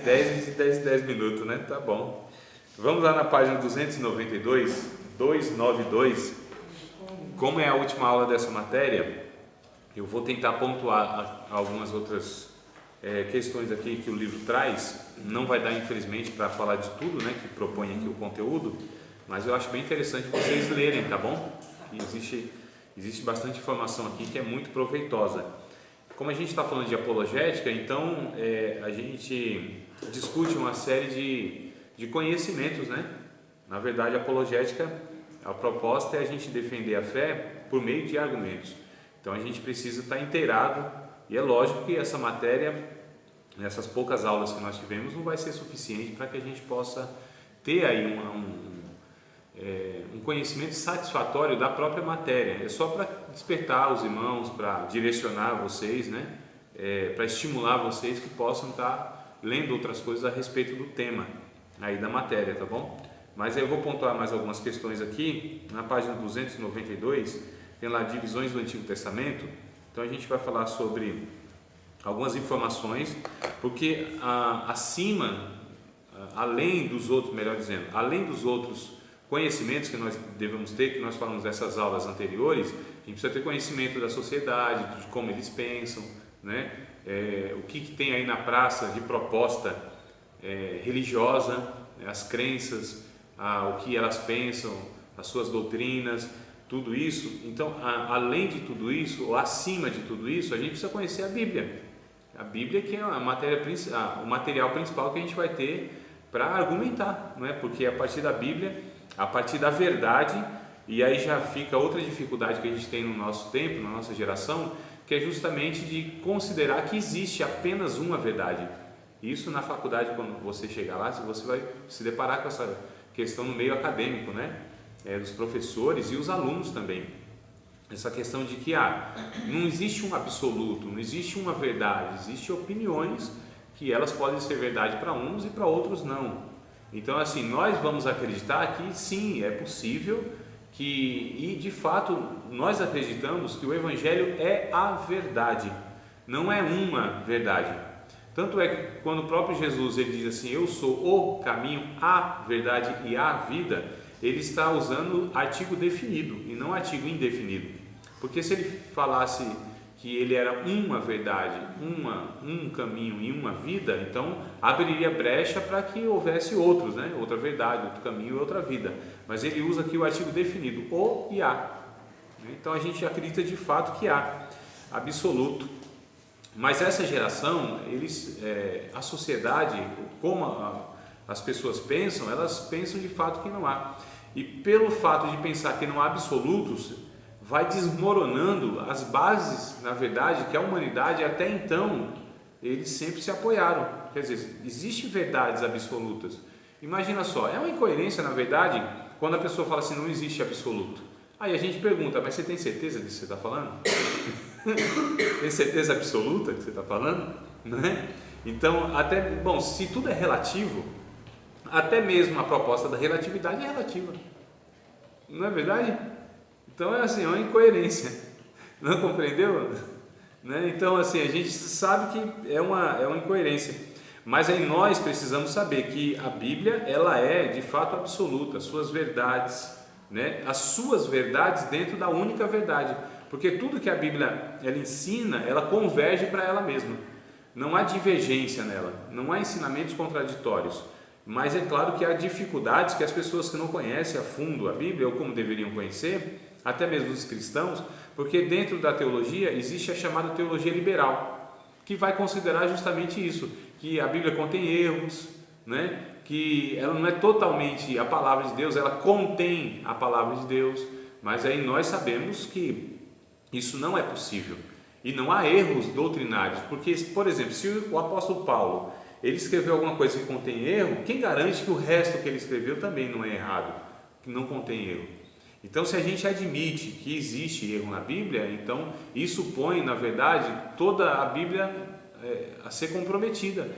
10 minutos, né? Tá bom. Vamos lá na página 292. Como é a última aula dessa matéria, eu vou tentar pontuar algumas outras questões aqui que o livro traz. Não vai dar, infelizmente, para falar de tudo, né, que propõe aqui o conteúdo, mas eu acho bem interessante vocês lerem, tá bom? E existe bastante informação aqui que é muito proveitosa. Como a gente está falando de apologética, então a gente discute uma série de conhecimentos, né? Na verdade, a apologética, a proposta é a gente defender a fé por meio de argumentos. Então a gente precisa estar inteirado, e é lógico que essa matéria, nessas poucas aulas que nós tivemos, não vai ser suficiente para que a gente possa ter aí um conhecimento satisfatório da própria matéria. É só para despertar os irmãos, para direcionar vocês, né? Para estimular vocês que possam estar lendo outras coisas a respeito do tema aí da matéria, tá bom? Mas eu vou pontuar mais algumas questões aqui. Na página 292 tem lá divisões do Antigo Testamento. Então a gente vai falar sobre algumas informações, porque além dos outros, melhor dizendo, além dos outros conhecimentos que nós devemos ter, que nós falamos dessas aulas anteriores, a gente precisa ter conhecimento da sociedade, de como eles pensam, né? O que tem aí na praça de proposta religiosa, as crenças, o que elas pensam, as suas doutrinas, tudo isso. Então, além de tudo isso, ou acima de tudo isso, a gente precisa conhecer a Bíblia. A Bíblia que é o material principal que a gente vai ter para argumentar, não é? Porque a partir da Bíblia, a partir da verdade, e aí já fica outra dificuldade que a gente tem no nosso tempo, na nossa geração, que é justamente de considerar que existe apenas uma verdade. Isso na faculdade, quando você chegar lá, você vai se deparar com essa questão no meio acadêmico, né? Dos professores e os alunos também. Essa questão de que não existe um absoluto, não existe uma verdade, existem opiniões que elas podem ser verdade para uns e para outros não. Então, assim, nós vamos acreditar que sim, é possível, e de fato nós acreditamos que o Evangelho é a verdade, não é uma verdade. Tanto é que quando o próprio Jesus ele diz assim, eu sou o caminho, a verdade e a vida, ele está usando artigo definido e não artigo indefinido. Porque se ele falasse que ele era uma verdade, um caminho e uma vida, então abriria brecha para que houvesse outros, né? Outra verdade, outro caminho e outra vida. Mas ele usa aqui o artigo definido, o e a. Então a gente acredita de fato que há, absoluto. Mas essa geração, a sociedade, como as pessoas pensam, elas pensam de fato que não há. E pelo fato de pensar que não há absolutos, vai desmoronando as bases, na verdade, que a humanidade até então, eles sempre se apoiaram. Quer dizer, existem verdades absolutas. Imagina só, é uma incoerência, na verdade, quando a pessoa fala assim, não existe absoluto. Aí a gente pergunta, mas você tem certeza disso que você está falando? Tem certeza absoluta que você está falando? Né? Então, se tudo é relativo, até mesmo a proposta da relatividade é relativa. Não é verdade? Então é assim, é uma incoerência. Não compreendeu? Né? Então, assim, a gente sabe que é uma incoerência. Mas aí nós precisamos saber que a Bíblia, ela é de fato absoluta, as suas verdades, né? As suas verdades dentro da única verdade. Porque tudo que a Bíblia ela ensina, ela converge para ela mesma. Não há divergência nela, não há ensinamentos contraditórios. Mas é claro que há dificuldades que as pessoas que não conhecem a fundo a Bíblia, ou como deveriam conhecer, até mesmo os cristãos, porque dentro da teologia existe a chamada teologia liberal, que vai considerar justamente isso, que a Bíblia contém erros, né? Que ela não é totalmente a palavra de Deus, ela contém a palavra de Deus, mas aí nós sabemos que isso não é possível, e não há erros doutrinários, porque, por exemplo, se o apóstolo Paulo ele escreveu alguma coisa que contém erro, quem garante que o resto que ele escreveu também não é errado, que não contém erro? Então, se a gente admite que existe erro na Bíblia, então isso põe, na verdade, toda a Bíblia a ser comprometida.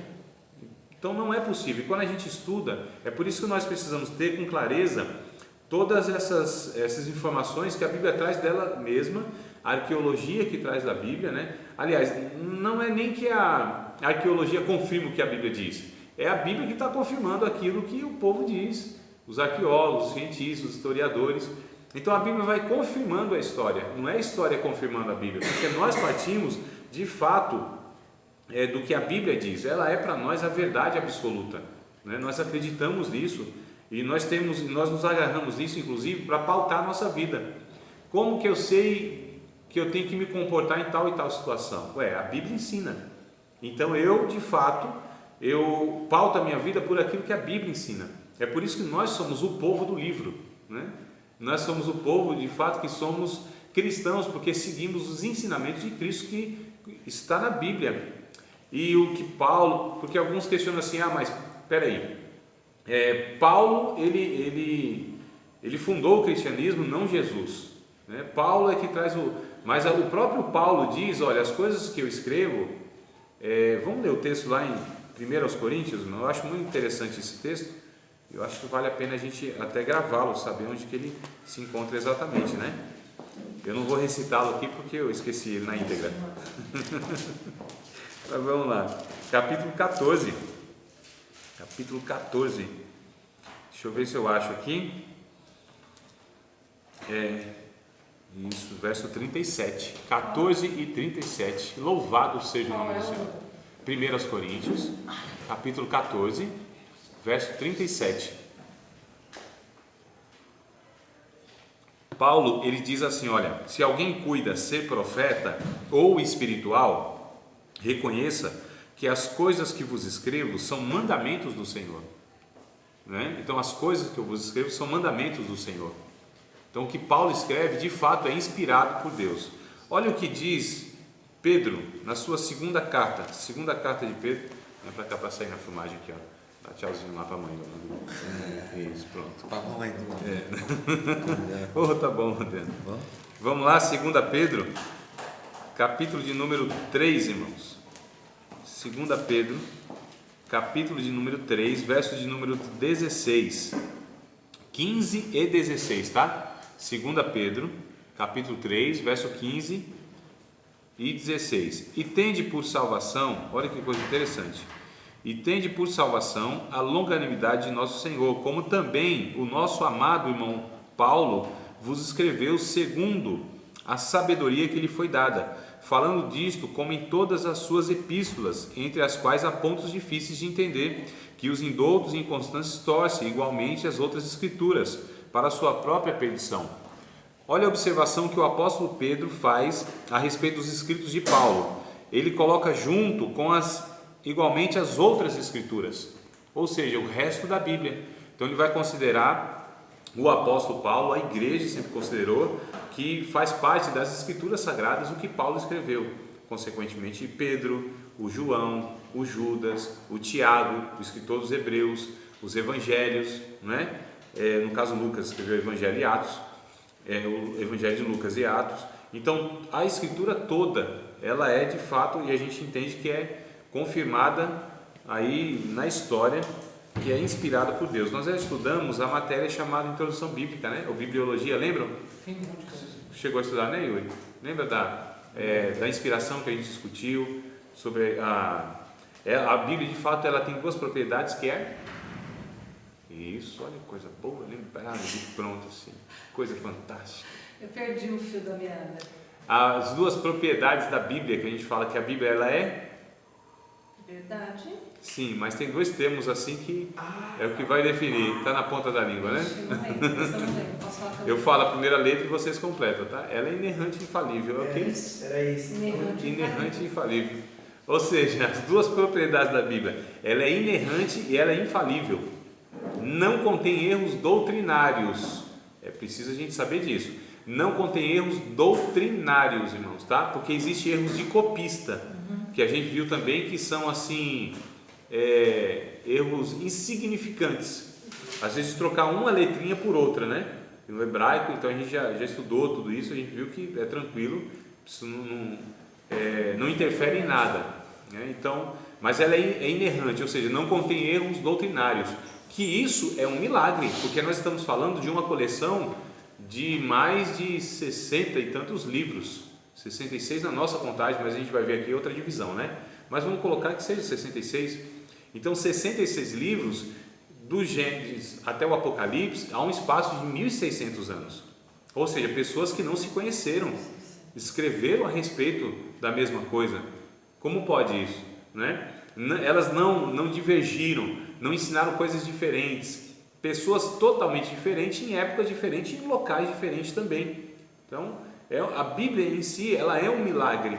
Então não é possível. E quando a gente estuda, é por isso que nós precisamos ter com clareza todas essas informações que a Bíblia traz dela mesma, a arqueologia que traz da Bíblia, né? Aliás, não é nem que a arqueologia confirma o que a Bíblia diz, É a Bíblia que está confirmando aquilo que o povo diz, os arqueólogos, os cientistas, os historiadores. Então a Bíblia vai confirmando a história, não é a história confirmando a Bíblia, porque nós partimos de fato do que a Bíblia diz, ela é para nós a verdade absoluta, né? Nós acreditamos nisso e nós nos agarramos nisso, inclusive, para pautar a nossa vida. Como que eu sei que eu tenho que me comportar em tal e tal situação? A Bíblia ensina. Então eu, de fato, eu pauto a minha vida por aquilo que a Bíblia ensina. É por isso que nós somos o povo do livro, né? Nós somos o povo, de fato, que somos cristãos, porque seguimos os ensinamentos de Cristo que está na Bíblia. E o que Paulo, porque alguns questionam assim, mas peraí, Paulo, ele fundou o cristianismo, não Jesus, né? Paulo é que traz mas o próprio Paulo diz, olha, as coisas que eu escrevo, vamos ler o texto lá em 1 Coríntios, eu acho muito interessante esse texto, eu acho que vale a pena a gente até gravá-lo, saber onde que ele se encontra exatamente, né? Eu não vou recitá-lo aqui porque eu esqueci ele na íntegra. Mas vamos lá, capítulo 14, deixa eu ver se eu acho aqui, isso, verso 37, 14 e 37, louvado seja o nome do Senhor. 1 Coríntios, capítulo 14, verso 37. Paulo, ele diz assim, olha, se alguém cuida ser profeta ou espiritual, reconheça que as coisas que vos escrevo são mandamentos do Senhor, né? Então as coisas que eu vos escrevo são mandamentos do Senhor. Então o que Paulo escreve de fato é inspirado por Deus. Olha o que diz Pedro na sua segunda carta de Pedro. Vem para cá para sair na filmagem aqui, ó. Dá tchauzinho lá para a mãe. Isso, pronto. Para a mãe. Tá bom, Adriano. Vamos lá, 2 Pedro, capítulo de número 3, irmãos. 2 Pedro, capítulo de número 3, verso de número 16, 15 e 16, tá? 2 Pedro, capítulo 3, verso 15 e 16. E tende por salvação, olha que coisa interessante, e tende por salvação a longanimidade de nosso Senhor, como também o nosso amado irmão Paulo vos escreveu segundo a sabedoria que lhe foi dada, falando disto como em todas as suas epístolas, entre as quais há pontos difíceis de entender, que os indoutos e inconstantes torcem igualmente as outras escrituras, para a sua própria perdição. Olha a observação que o apóstolo Pedro faz a respeito dos escritos de Paulo. Ele coloca junto com igualmente as outras escrituras, ou seja, o resto da Bíblia. Então ele vai considerar o apóstolo Paulo, a igreja sempre considerou que faz parte das escrituras sagradas o que Paulo escreveu. Consequentemente, Pedro, o João, o Judas, o Tiago, o escritor dos Hebreus, os evangelhos, né? No caso Lucas escreveu o Evangelho e Atos, o Evangelho de Lucas e Atos. Então a escritura toda, ela é de fato, e a gente entende que é confirmada aí na história, que é inspirada por Deus. Nós já estudamos a matéria chamada Introdução Bíblica, né? Ou Bibliologia, lembram? Chegou a estudar, né, Yuri? Lembra da inspiração que a gente discutiu sobre a Bíblia? De fato, ela tem duas propriedades, que é isso, olha que coisa boa, lembrado de pronto assim, coisa fantástica. Eu perdi o fio da meada. As duas propriedades da Bíblia, que a gente fala que a Bíblia ela é verdade. Sim, mas tem dois termos assim que é o que vai definir, está na ponta da língua, né? Eu falo a primeira letra e vocês completam, tá? Ela é inerrante e infalível, ok? Era isso. Inerrante e infalível. Ou seja, as duas propriedades da Bíblia, ela é inerrante e ela é infalível. Não contém erros doutrinários. É preciso a gente saber disso. Não contém erros doutrinários, irmãos, tá? Porque existe erros de copista, que a gente viu também que são assim, erros insignificantes. Às vezes trocar uma letrinha por outra, né? No hebraico, então a gente já estudou tudo isso, a gente viu que é tranquilo, isso não interfere em nada, né? Então, mas ela é inerrante, ou seja, não contém erros doutrinários, que isso é um milagre, porque nós estamos falando de uma coleção de mais de 60 e tantos livros, 66 na nossa contagem, mas a gente vai ver aqui outra divisão, né? Mas vamos colocar que seja 66. Então 66 livros, do Gênesis até o Apocalipse, há um espaço de 1.600 anos. Ou seja, pessoas que não se conheceram, escreveram a respeito da mesma coisa. Como pode isso? Né? Elas não divergiram, não ensinaram coisas diferentes. Pessoas totalmente diferentes, em épocas diferentes, em locais diferentes também. Então, a Bíblia em si, ela é um milagre,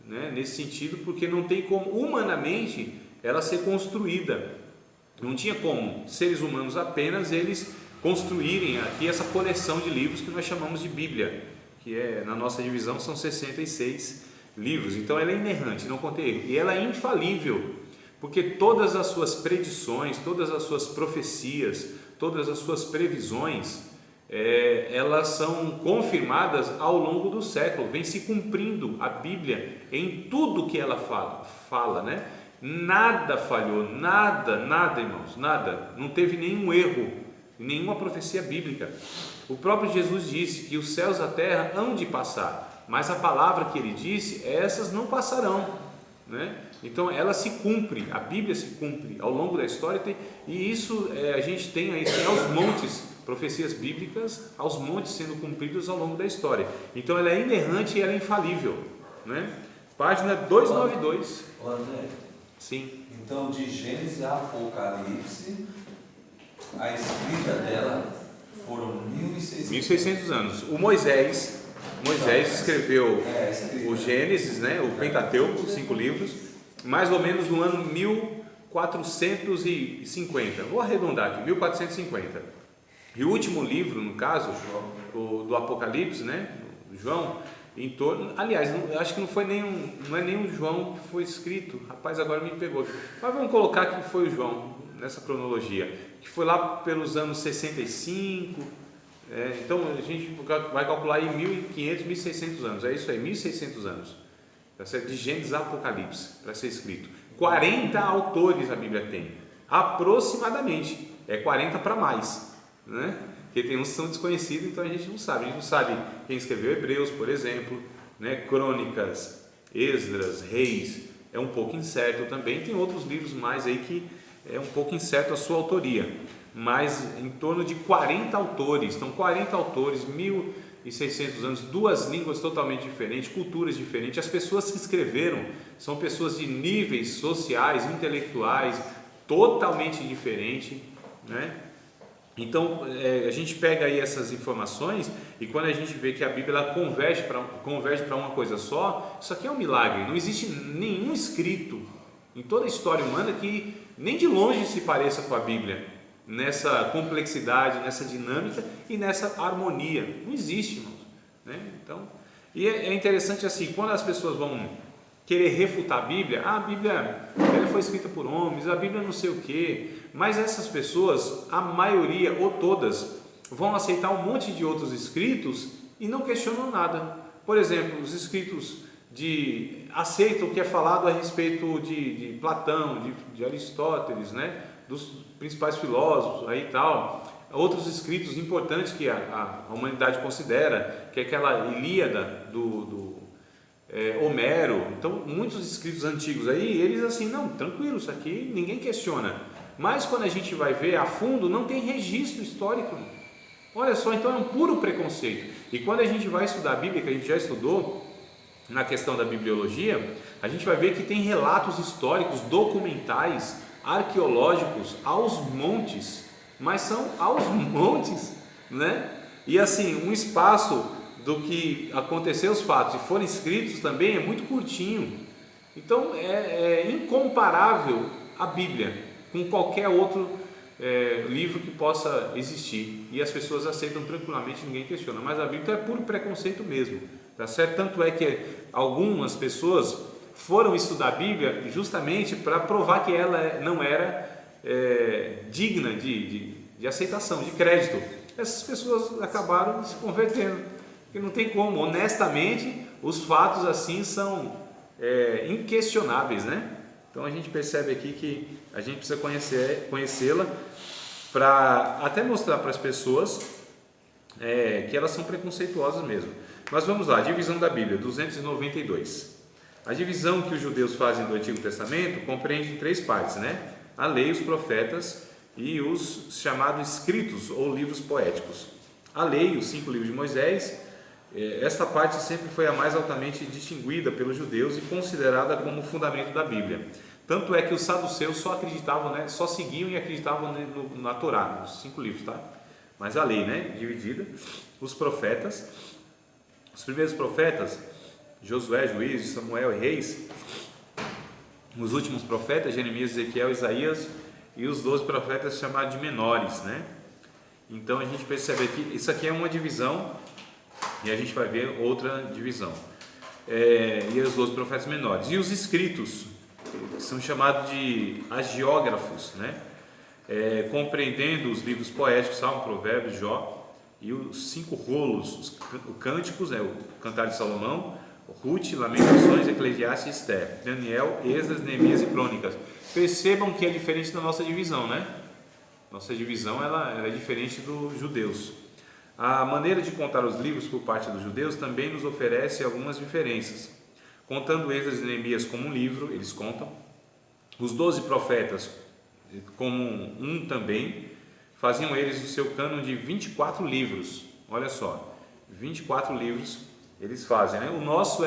né? Nesse sentido, porque não tem como humanamente ela ser construída. Não tinha como seres humanos apenas eles construírem aqui essa coleção de livros que nós chamamos de Bíblia, que na nossa divisão são 66 livros. Então ela é inerrante, não contém erro, e ela é infalível, porque todas as suas predições, todas as suas profecias, todas as suas previsões, elas são confirmadas ao longo do século, vem se cumprindo a Bíblia em tudo que ela fala, né? Nada falhou, nada, irmãos, nada, não teve nenhum erro, nenhuma profecia bíblica. O próprio Jesus disse que os céus e a terra hão de passar, mas a palavra que ele disse, essas não passarão, né? Então ela se cumpre, a Bíblia se cumpre ao longo da história, e isso a gente tem aí aos montes, profecias bíblicas aos montes sendo cumpridas ao longo da história. Então ela é inerrante e ela é infalível, né? Página 292. André, sim. Então de Gênesis a Apocalipse, a escrita dela foram 1.600 anos. O Moisés escreveu o Gênesis, né, o Pentateuco, 5 livros, mais ou menos no ano 1450. Vou arredondar aqui, 1450. E o último livro, no caso, do Apocalipse, né, João, em torno, aliás, acho que não é nenhum João que foi escrito. Rapaz, agora me pegou. Mas vamos colocar que foi o João nessa cronologia, que foi lá pelos anos 65. Então a gente vai calcular aí 1.500, 1.600 anos. É isso aí, 1.600 anos. Tá certo? De Gênesis a Apocalipse para ser escrito. 40 autores a Bíblia tem, aproximadamente. 40 para mais, né? Porque tem uns que são desconhecidos, então a gente não sabe. A gente não sabe quem escreveu Hebreus, por exemplo, né? Crônicas, Esdras, Reis, é um pouco incerto também. Tem outros livros mais aí que é um pouco incerto a sua autoria, mas em torno de 40 autores. Então 40 autores, 1.600 anos, 2 línguas totalmente diferentes, culturas diferentes. As pessoas que escreveram são pessoas de níveis sociais, intelectuais totalmente diferentes, né? Então a gente pega aí essas informações, e quando a gente vê que a Bíblia ela converge para uma coisa só, isso aqui é um milagre. Não existe nenhum escrito em toda a história humana que nem de longe se pareça com a Bíblia, nessa complexidade, nessa dinâmica e nessa harmonia. Não existe, irmãos, né? Então, e é interessante assim, quando as pessoas vão querer refutar a Bíblia ela foi escrita por homens, a Bíblia não sei o que, mas essas pessoas, a maioria ou todas, vão aceitar um monte de outros escritos e não questionam nada. Por exemplo, os escritos aceitam o que é falado a respeito de Platão, de Aristóteles, né? Dos principais filósofos aí e tal. Outros escritos importantes que a humanidade considera, que é aquela Ilíada do Homero. Então muitos escritos antigos aí, eles assim, não, tranquilo, isso aqui ninguém questiona. Mas quando a gente vai ver a fundo, não tem registro histórico. Olha só, então é um puro preconceito. E quando a gente vai estudar a Bíblia, que a gente já estudou na questão da bibliologia, a gente vai ver que tem relatos históricos, documentais, arqueológicos aos montes, mas são aos montes, né? E assim, um espaço do que aconteceu os fatos e foram escritos também é muito curtinho. Então é incomparável a Bíblia com qualquer outro livro que possa existir, e as pessoas aceitam tranquilamente, ninguém questiona. Mas a Bíblia é puro preconceito mesmo, tá certo? Tanto é que algumas pessoas foram estudar a Bíblia justamente para provar que ela não era digna de aceitação, de crédito. Essas pessoas acabaram se convertendo, porque não tem como. Honestamente, os fatos assim são inquestionáveis, né? Então a gente percebe aqui que a gente precisa conhecê-la para até mostrar para as pessoas que elas são preconceituosas mesmo. Mas vamos lá, divisão da Bíblia, 292. A divisão que os judeus fazem do Antigo Testamento compreende 3 partes, né? A lei, os profetas e os chamados escritos ou livros poéticos. A lei, os 5 livros de Moisés, esta parte sempre foi a mais altamente distinguida pelos judeus e considerada como o fundamento da Bíblia. Tanto é que os saduceus só acreditavam, né, só seguiam e acreditavam na Torá, nos 5 livros, tá? Mas a lei, né, dividida. Os profetas, os primeiros profetas, Josué, Juízes, Samuel e Reis. Os últimos profetas, Jeremias, Ezequiel, Isaías, e os 12 profetas chamados de menores, né? Então a gente percebe aqui, isso aqui é uma divisão e a gente vai ver outra divisão. E os 12 profetas menores. E os escritos, que são chamados de agiógrafos, né? Compreendendo os livros poéticos, Salmo, Provérbios, Jó, e os 5 rolos, os cânticos, o Cantar de Salomão, Ruth, Lamentações, Eclesiastes e Esther, Daniel, Esdras, Neemias e Crônicas. Percebam que é diferente da nossa divisão, né? Nossa divisão ela é diferente dos judeus. A maneira de contar os livros por parte dos judeus também nos oferece algumas diferenças. Contando Esdras e Neemias como um livro, eles contam. Os 12 profetas como um também. Faziam eles o seu cânon de 24 livros. Olha só, 24 livros eles fazem, né? O nosso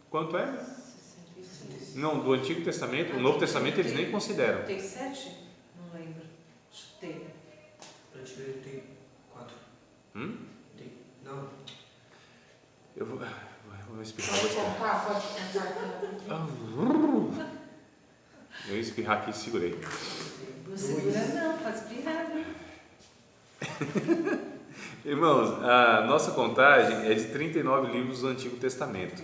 quanto é? Não, do Antigo Testamento, o Novo Testamento eles nem consideram. Tem 7? Não lembro. Tem. Tem 4. Tem. Não. Eu vou espirrar. Pode contar. Eu ia espirrar aqui e segurei. Não segura não, pode espirrar, né? Irmãos, a nossa contagem é de 39 livros do Antigo Testamento.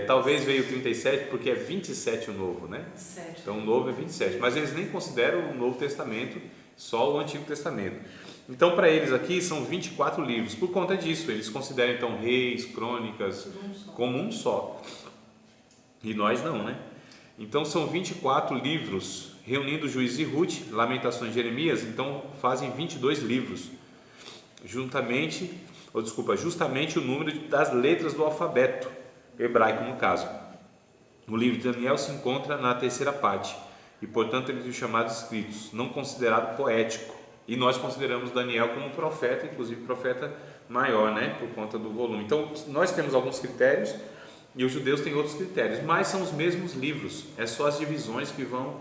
Talvez veio 37 porque é 27 o Novo, né? 7. Então o Novo é 27, mas eles nem consideram o Novo Testamento, só o Antigo Testamento. Então para eles aqui são 24 livros. Por conta disso, eles consideram então Reis, Crônicas como um só. E nós não, né? Então são 24 livros, reunindo Juízes e Ruth, Lamentações e Jeremias, então fazem 22 livros. Justamente o número das letras do alfabeto hebraico no caso. O livro de Daniel se encontra na terceira parte e portanto ele é chamado escritos, não considerado poético, e nós consideramos Daniel como profeta, inclusive profeta maior, né, por conta do volume. Então nós temos alguns critérios e os judeus têm outros critérios, mas são os mesmos livros, é só as divisões que vão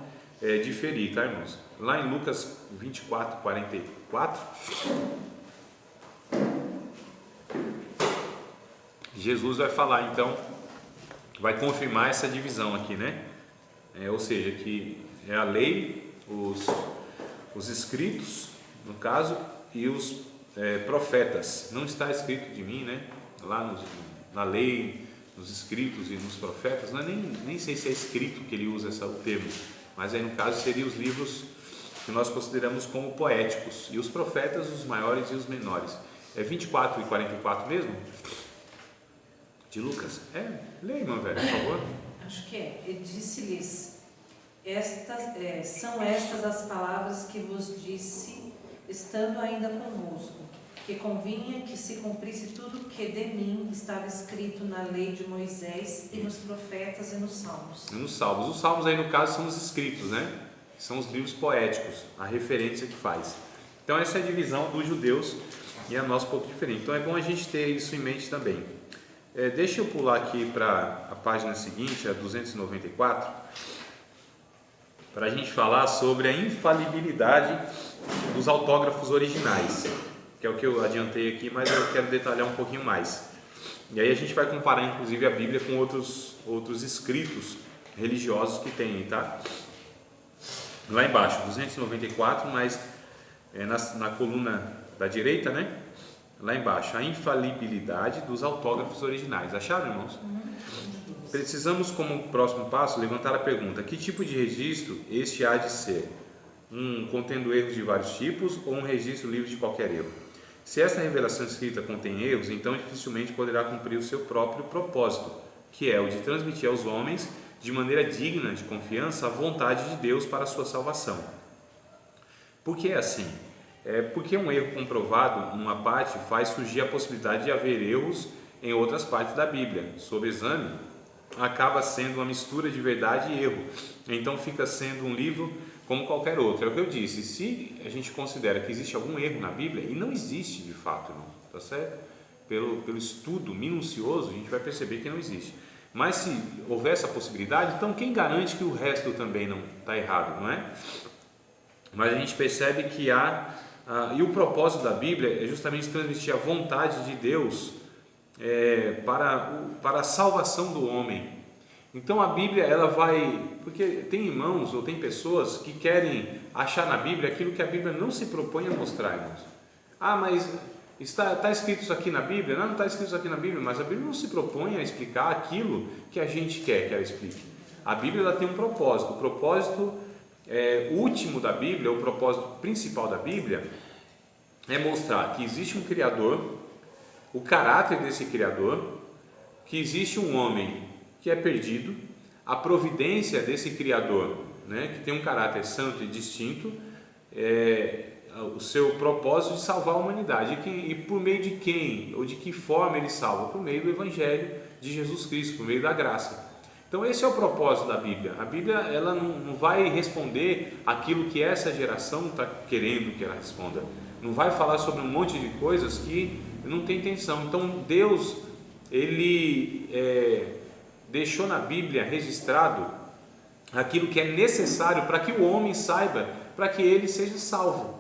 diferir, tá, irmãos? Lá em Lucas 24, 44 Jesus vai falar, então, vai confirmar essa divisão aqui, né? Ou seja, que é a lei, os escritos, no caso, e os profetas. Não está escrito de mim, né? Lá na lei, nos escritos e nos profetas, não é nem sei se é escrito que ele usa o termo, mas aí no caso seriam os livros que nós consideramos como poéticos, e os profetas, os maiores e os menores. É 24 e 44 mesmo? De Lucas? Leia, irmã velha, por favor. Acho que é. E disse-lhes, são estas as palavras que vos disse, estando ainda convosco, que convinha que se cumprisse tudo que de mim estava escrito na lei de Moisés e nos profetas e nos salmos. E nos salmos. Os salmos aí no caso são os escritos, né? São os livros poéticos, a referência que faz. Então essa é a divisão dos judeus e a nossa um pouco diferente. Então é bom a gente ter isso em mente também. Deixa eu pular aqui para a página seguinte, a 294, para a gente falar sobre a infalibilidade dos autógrafos originais, que é o que eu adiantei aqui, mas eu quero detalhar um pouquinho mais. E aí a gente vai comparar inclusive a Bíblia com outros escritos religiosos que tem, tá? Lá embaixo, 294, mas na coluna da direita, né? Lá embaixo, a infalibilidade dos autógrafos originais. Acharam, irmãos? Precisamos, como próximo passo, levantar a pergunta: que tipo de registro este há de ser? Contendo erros de vários tipos ou um registro livre de qualquer erro? Se esta revelação escrita contém erros, então dificilmente poderá cumprir o seu próprio propósito, que é o de transmitir aos homens, de maneira digna de confiança, a vontade de Deus para a sua salvação. Por que é assim? Porque um erro comprovado numa parte faz surgir a possibilidade de haver erros em outras partes da Bíblia. Sob exame, acaba sendo uma mistura de verdade e erro. Então fica sendo um livro como qualquer outro. É o que eu disse, se a gente considera que existe algum erro na Bíblia, e não existe de fato, não, tá certo? Pelo estudo minucioso, a gente vai perceber que não existe. Mas se houver essa possibilidade, então quem garante que o resto também não está errado, não é? Mas a gente percebe que e o propósito da Bíblia é justamente transmitir a vontade de Deus para a salvação do homem. Então a Bíblia, ela vai, porque tem irmãos ou tem pessoas que querem achar na Bíblia aquilo que a Bíblia não se propõe a mostrar, irmãos. Mas está escrito isso aqui na Bíblia? Não está escrito isso aqui na Bíblia, mas a Bíblia não se propõe a explicar aquilo que a gente quer que ela explique. A Bíblia, ela tem um propósito. O propósito último da Bíblia, o propósito principal da Bíblia é mostrar que existe um Criador, o caráter desse Criador, que existe um homem que é perdido, a providência desse Criador, né, que tem um caráter santo e distinto, o seu propósito de salvar a humanidade. E por meio de quem, ou de que forma ele salva? Por meio do Evangelho de Jesus Cristo, por meio da graça. Então esse é o propósito da Bíblia. A Bíblia, ela não vai responder aquilo que essa geração está querendo que ela responda. Não vai falar sobre um monte de coisas que não tem intenção. Então Deus, ele deixou na Bíblia registrado aquilo que é necessário para que o homem saiba, para que ele seja salvo.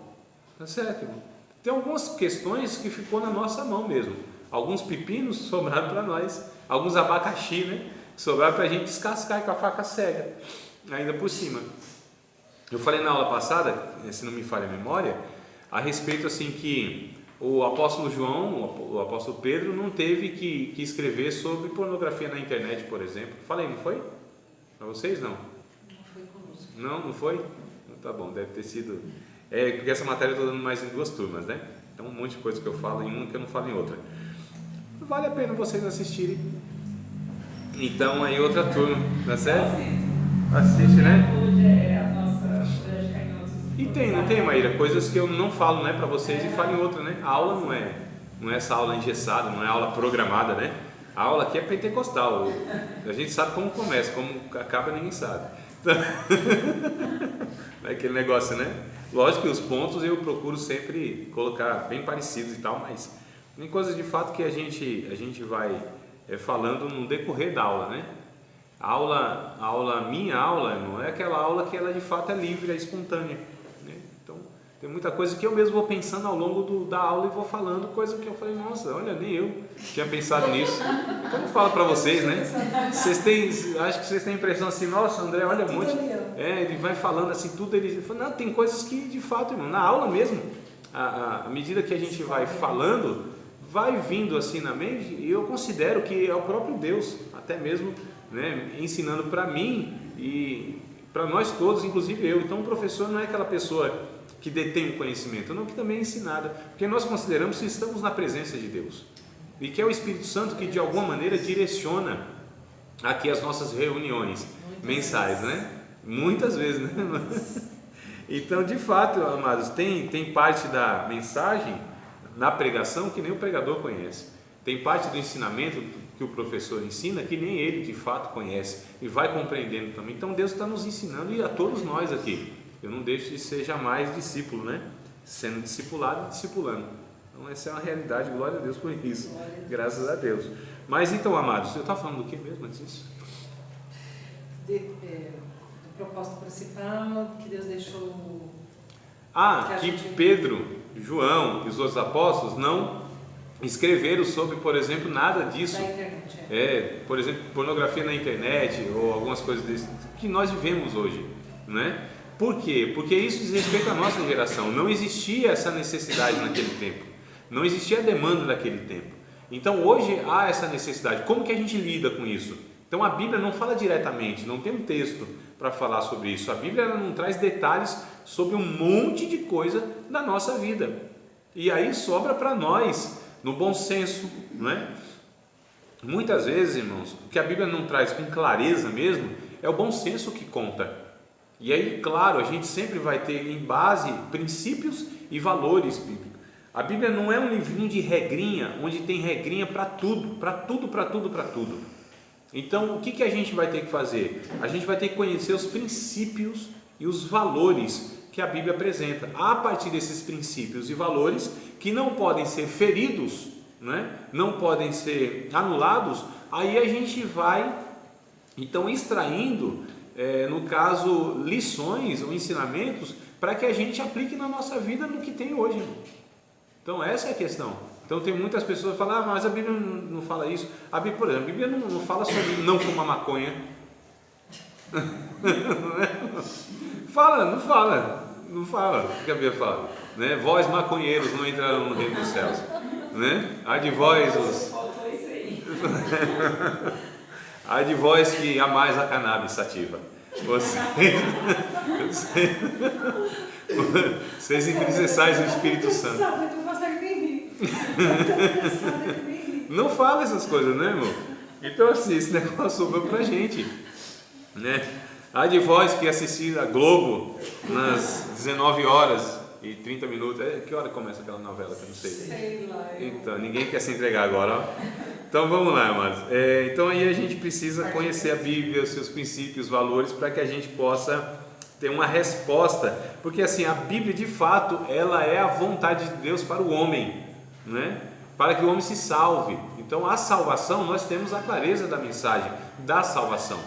Tá certo, irmão? Tem algumas questões que ficou na nossa mão mesmo. Alguns pepinos sobraram para nós, alguns abacaxi, né? Sobraram para a gente descascar com a faca cega, ainda por cima. Eu falei na aula passada, se não me falha a memória, a respeito assim que o apóstolo João, o apóstolo Pedro não teve que escrever sobre pornografia na internet, por exemplo. Falei, não foi? Para vocês não? Não foi conosco. Não foi? Tá bom, deve ter sido. Porque essa matéria eu estou dando mais em 2 turmas, né? Então um monte de coisa que eu falo em uma que eu não falo em outra. Vale a pena vocês assistirem. Então aí outra turma, tá certo? Assiste, né? E não tem, Maíra, coisas que eu não falo, né, para vocês e falo em outra, né? A aula não é essa aula engessada, não é aula programada, né? A aula aqui é pentecostal. A gente sabe como começa, como acaba ninguém sabe. É aquele negócio, né? Lógico que os pontos eu procuro sempre colocar bem parecidos e tal, mas tem coisas de fato que a gente vai falando no decorrer da aula, né? Minha aula, não é aquela aula que ela de fato é livre, é espontânea, né? Então tem muita coisa que eu mesmo vou pensando ao longo da aula e vou falando, coisa que eu falei, nossa, olha, nem eu tinha pensado nisso. Como eu falo para vocês, né? Acho que vocês têm a impressão assim, nossa, André, olha um monte. Ele vai falando assim, tudo, ele fala, não, tem coisas que de fato, irmão, na aula mesmo, à medida que a gente vai falando, vai vindo assim na mente, e eu considero que é o próprio Deus, até mesmo, né, ensinando para mim e para nós todos, inclusive eu. Então o professor não é aquela pessoa que detém o conhecimento, não, que também é ensinada, porque nós consideramos que estamos na presença de Deus e que é o Espírito Santo que de alguma maneira direciona aqui as nossas reuniões mensais, né? Muitas vezes, né? Então, de fato, amados, tem parte da mensagem na pregação que nem o pregador conhece, tem parte do ensinamento que o professor ensina que nem ele de fato conhece e vai compreendendo também. Então Deus está nos ensinando, e a todos nós aqui. Eu não deixo de ser jamais discípulo, né? Sendo discipulado e discipulando. Então essa é uma realidade, glória a Deus por isso, graças a Deus. Mas então, amados, eu estava falando do que mesmo antes disso? Do propósito principal que Deus deixou. Que Pedro, João e os outros apóstolos não escreveram sobre, por exemplo, nada disso. Da internet. Por exemplo, pornografia na internet ou algumas coisas desse que nós vivemos hoje, né? Por quê? Porque isso diz respeito à nossa geração. Não existia essa necessidade naquele tempo. Não existia a demanda daquele tempo. Então hoje há essa necessidade. Como que a gente lida com isso? Então a Bíblia não fala diretamente, não tem um texto para falar sobre isso. A Bíblia ela não traz detalhes sobre um monte de coisa da nossa vida. E aí sobra para nós, no bom senso, não é? Muitas vezes, irmãos, o que a Bíblia não traz com clareza mesmo é o bom senso que conta. E aí, claro, a gente sempre vai ter em base princípios e valores bíblicos. A Bíblia não é um livrinho de regrinha, onde tem regrinha para tudo, para tudo, para tudo, para tudo. Então, o que a gente vai ter que fazer? A gente vai ter que conhecer os princípios e os valores que a Bíblia apresenta. A partir desses princípios e valores que não podem ser feridos, né? Não podem ser anulados, aí a gente vai então extraindo, no caso, lições ou ensinamentos para que a gente aplique na nossa vida no que tem hoje. Então essa é a questão. Então tem muitas pessoas que falam, mas a Bíblia não fala isso. A Bíblia, por exemplo, a Bíblia não fala sobre não fumar maconha. Não fala o que a Bíblia fala, né? Vós maconheiros não entrarão no reino dos céus, né? Ai de vós ai de vós que amais a cannabis sativa, vocês entristecais o Espírito Santo. Não fala essas coisas, né, irmão? Então assim, esse negócio sobrou pra gente, né? Há de vós que assistir a Globo nas 19h30. Que hora começa aquela novela que eu não sei? Sei lá. Então, ninguém quer se entregar agora, ó. Então vamos lá, amados. Então aí a gente precisa conhecer a Bíblia, os seus princípios, valores, para que a gente possa ter uma resposta, porque assim, a Bíblia de fato, ela é a vontade de Deus para o homem, né? Para que o homem se salve. Então a salvação, nós temos a clareza da mensagem da salvação.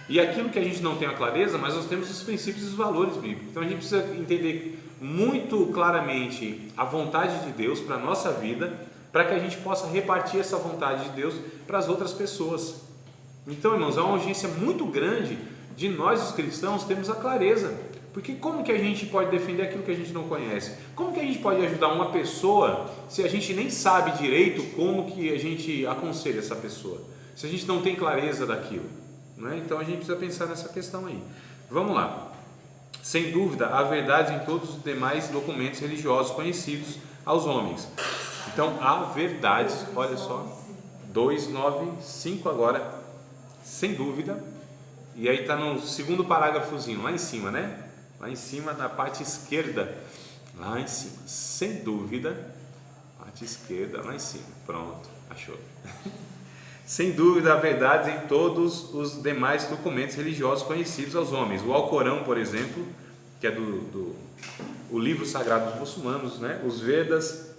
E aquilo que a gente não tem a clareza, mas nós temos os princípios e os valores bíblicos. Então a gente precisa entender muito claramente a vontade de Deus para a nossa vida, para que a gente possa repartir essa vontade de Deus para as outras pessoas. Então, irmãos, é uma urgência muito grande de nós, os cristãos, termos a clareza. Porque como que a gente pode defender aquilo que a gente não conhece? Como que a gente pode ajudar uma pessoa se a gente nem sabe direito como que a gente aconselha essa pessoa? Se a gente não tem clareza daquilo? Então a gente precisa pensar nessa questão aí. Vamos lá. Sem dúvida, há verdade em todos os demais documentos religiosos conhecidos aos homens. Então há verdades, olha só, 2:9:5 agora, sem dúvida. E aí está no segundo parágrafozinho, lá em cima, né? Lá em cima, na parte esquerda, lá em cima, sem dúvida, parte esquerda, lá em cima, pronto, achou. Sem dúvida, há verdades em todos os demais documentos religiosos conhecidos aos homens. O Alcorão, por exemplo, que é o livro sagrado dos muçulmanos, né? Os Vedas,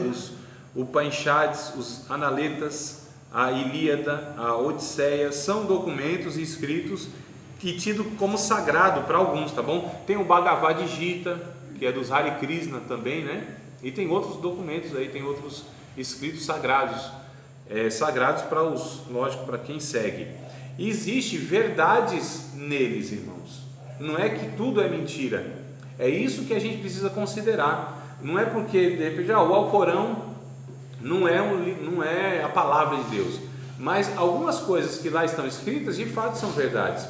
os Upanishads, os Analetas, a Ilíada, a Odisseia, são documentos escritos que tido como sagrado para alguns, tá bom? Tem o Bhagavad Gita, que é dos Hare Krishna também, né? E tem outros documentos aí, tem outros escritos sagrados. Sagrados para lógico, para quem segue. E existe verdades neles, irmãos. Não é que tudo é mentira. É isso que a gente precisa considerar. Não é porque de repente o Alcorão não é a palavra de Deus, mas algumas coisas que lá estão escritas de fato são verdades.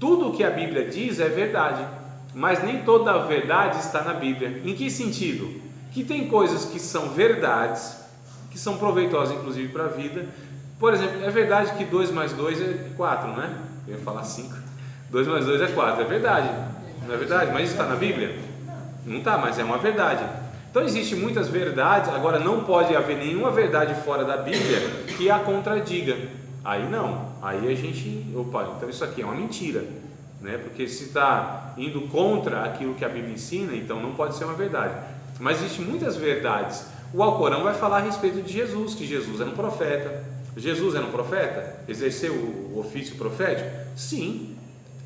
Tudo o que a Bíblia diz é verdade, mas nem toda a verdade está na Bíblia. Em que sentido? Que tem coisas que são verdades, que são proveitosas inclusive para a vida. Por exemplo, é verdade que 2 mais 2 é 4, né? Eu ia falar 5. 2 mais 2 é 4, é verdade. Não é verdade? Mas isso está na Bíblia? Não está, mas é uma verdade. Então existem muitas verdades, agora não pode haver nenhuma verdade fora da Bíblia que a contradiga. Aí não, aí a gente, então isso aqui é uma mentira, né? Porque se está indo contra aquilo que a Bíblia ensina, então não pode ser uma verdade. Mas existem muitas verdades. O Alcorão vai falar a respeito de Jesus, que Jesus era um profeta. Jesus era um profeta? Exerceu o ofício profético? Sim.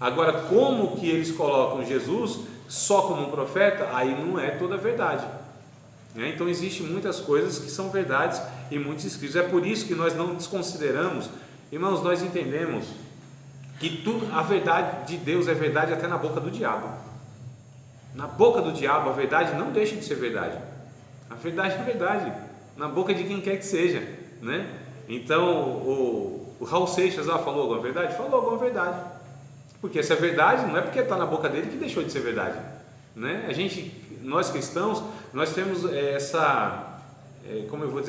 Agora, como que eles colocam Jesus só como um profeta? Aí não é toda a verdade. Então, existem muitas coisas que são verdades e muitos escritos. É por isso que nós não desconsideramos. Irmãos, nós entendemos que a verdade de Deus é verdade até na boca do diabo. Na boca do diabo, a verdade não deixa de ser verdade. A verdade é verdade, na boca de quem quer que seja, né? Então, o Raul Seixas falou alguma verdade? Falou alguma verdade. Porque essa verdade não é porque está na boca dele que deixou de ser verdade, né? Nós cristãos, nós temos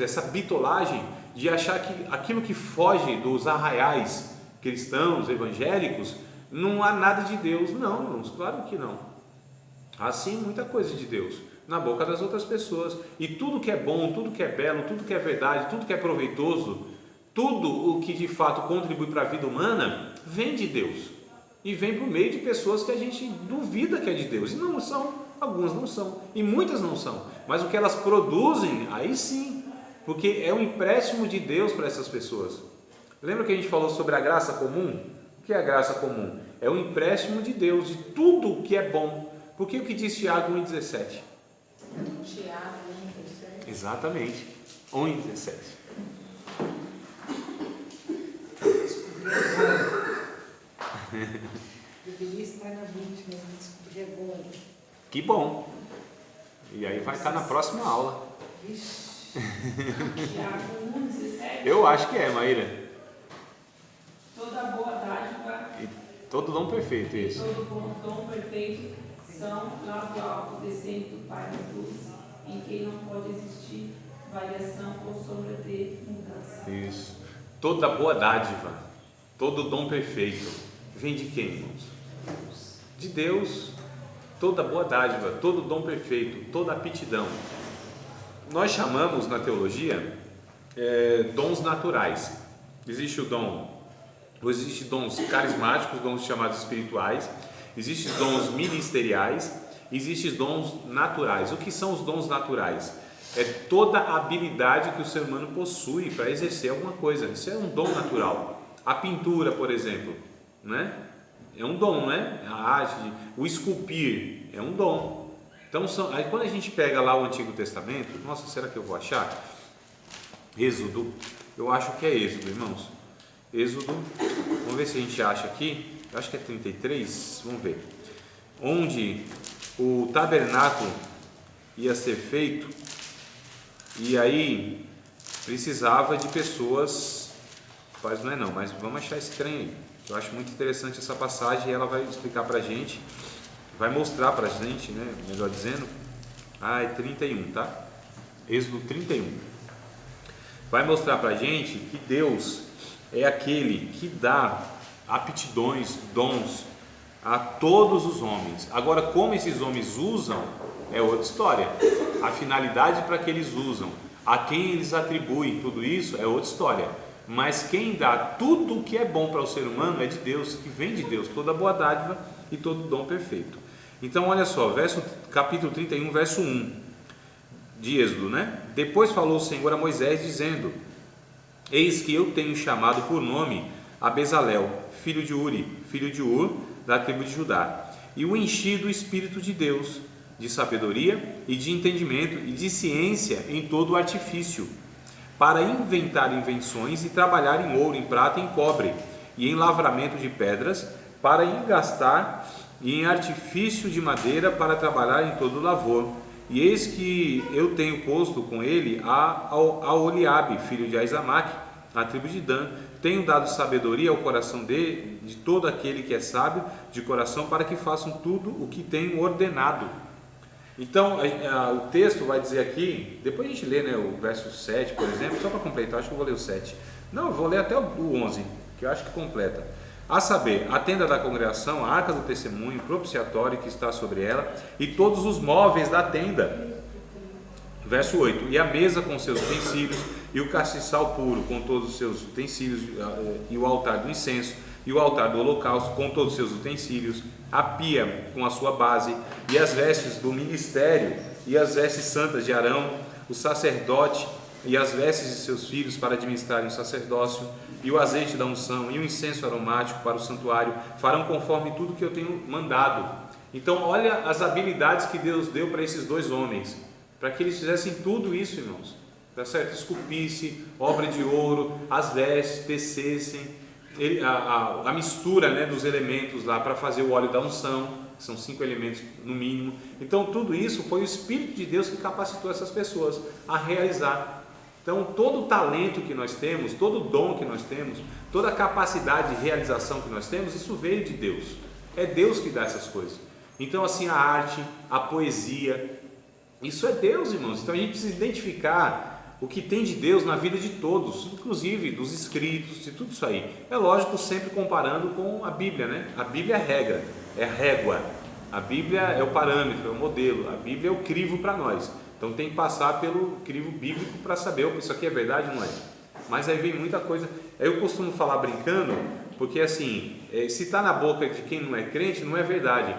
essa bitolagem de achar que aquilo que foge dos arraiais cristãos, evangélicos, não há nada de Deus. Não, irmãos, claro que não. Há sim muita coisa de Deus na boca das outras pessoas, e tudo que é bom, tudo que é belo, tudo que é verdade, tudo que é proveitoso, tudo o que de fato contribui para a vida humana, vem de Deus. E vem por meio de pessoas que a gente duvida que é de Deus. E não são, algumas não são, e muitas não são. Mas o que elas produzem, aí sim, porque é um empréstimo de Deus para essas pessoas. Lembra que a gente falou sobre a graça comum? O que é a graça comum? É um empréstimo de Deus, de tudo que é bom. Porque o que diz Tiago 1,17? Tiago 1,17. Exatamente, 1,17. Deveria estar na 20, mas não descobri agora. Que bom! E aí vai estar na próxima aula. Tiago 1,17. Eu acho que é, Maíra. Toda boa dádiva E todo dom perfeito, e isso. todo bom dom perfeito são lá do alto, descendo do Pai das luzes, em quem não pode existir variação ou sombra de mudança. Isso. Toda boa dádiva, todo dom perfeito, vem de quem, irmãos? De Deus. Toda boa dádiva, todo dom perfeito, toda aptidão. Nós chamamos na teologia dons naturais. Existem dons carismáticos, dons chamados espirituais, existem dons ministeriais, existem dons naturais. O que são os dons naturais? É toda a habilidade que o ser humano possui para exercer alguma coisa. Isso é um dom natural. A pintura, por exemplo, né? É um dom, né? A arte, o esculpir é um dom. Então, aí quando a gente pega lá o Antigo Testamento, nossa, será que eu vou achar? Êxodo, eu acho que é Êxodo, irmãos. Êxodo, vamos ver se a gente acha aqui, eu acho que é 33, vamos ver. Onde o tabernáculo ia ser feito, e aí precisava de pessoas, quase não é não, mas vamos achar esse trem aí. Eu acho muito interessante essa passagem e ela vai explicar para a gente, vai mostrar para a gente, né, melhor dizendo, é 31, tá? Êxodo 31. Vai mostrar para a gente que Deus é aquele que dá aptidões, dons a todos os homens. Agora, como esses homens usam, é outra história. A finalidade para que eles usam, a quem eles atribuem tudo isso, é outra história. Mas quem dá tudo o que é bom para o ser humano é de Deus, que vem de Deus, toda boa dádiva e todo dom perfeito. Então, olha só, capítulo 31, verso 1 de Êxodo, né? Depois falou o Senhor a Moisés, dizendo: Eis que eu tenho chamado por nome a Bezalel, filho de Uri, filho de Ur, da tribo de Judá, e o enchi do Espírito de Deus, de sabedoria e de entendimento e de ciência em todo o artifício, para inventar invenções e trabalhar em ouro, em prata e em cobre, e em lavramento de pedras, para engastar, e em artifício de madeira, para trabalhar em todo o lavor. E eis que eu tenho posto com ele a Oliabe, filho de Aizamaque, a tribo de Dan. Tenho dado sabedoria ao coração de todo aquele que é sábio de coração, para que façam tudo o que tenho ordenado. Então, o texto vai dizer aqui, depois a gente lê, né, o verso 7, por exemplo, só para completar, acho que eu vou ler o 7. Não, eu vou ler até o 11, que eu acho que completa. A saber, a tenda da congregação, a arca do testemunho, o propiciatório que está sobre ela, e todos os móveis da tenda. Verso 8, e a mesa com seus utensílios, e o castiçal puro com todos os seus utensílios, e o altar do incenso, e o altar do holocausto com todos os seus utensílios, a pia com a sua base, e as vestes do ministério, e as vestes santas de Arão, o sacerdote, e as vestes de seus filhos para administrarem o sacerdócio, e o azeite da unção, e o incenso aromático para o santuário, farão conforme tudo que eu tenho mandado. Então, olha as habilidades que Deus deu para esses dois homens, para que eles fizessem tudo isso, irmãos, tá certo? Esculpisse, obra de ouro, as vestes, tecessem, a mistura, né, dos elementos lá para fazer o óleo da unção, são 5 elementos no mínimo. Então tudo isso foi o Espírito de Deus que capacitou essas pessoas a realizar. Então todo o talento que nós temos, todo o dom que nós temos, toda a capacidade de realização que nós temos, isso veio de Deus. É Deus que dá essas coisas. Então assim, a arte, a poesia, isso é Deus, irmãos. Então a gente precisa identificar o que tem de Deus na vida de todos, inclusive dos escritos, de tudo isso aí. É lógico, sempre comparando com a Bíblia, né? A Bíblia é regra, é régua. A Bíblia é o parâmetro, é o modelo. A Bíblia é o crivo para nós. Então tem que passar pelo crivo bíblico para saber, isso aqui é verdade ou não é. Mas aí vem muita coisa. Eu costumo falar brincando, porque assim, se está na boca de quem não é crente, não é verdade,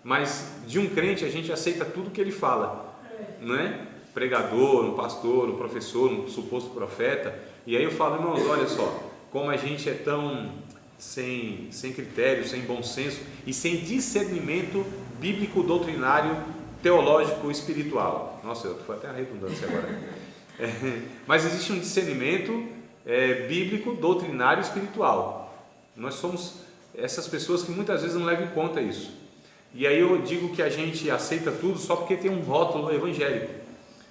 mas de um crente a gente aceita tudo que ele fala, não é? Pregador, um pastor, um professor, um suposto profeta. E aí eu falo, irmãos, olha só, como a gente é tão sem critério, sem bom senso e sem discernimento bíblico, doutrinário, teológico, espiritual. Nossa, foi até a redundância agora. Mas existe um discernimento bíblico, doutrinário e espiritual. Nós somos essas pessoas que muitas vezes não levam em conta isso. E aí eu digo que a gente aceita tudo só porque tem um rótulo evangélico.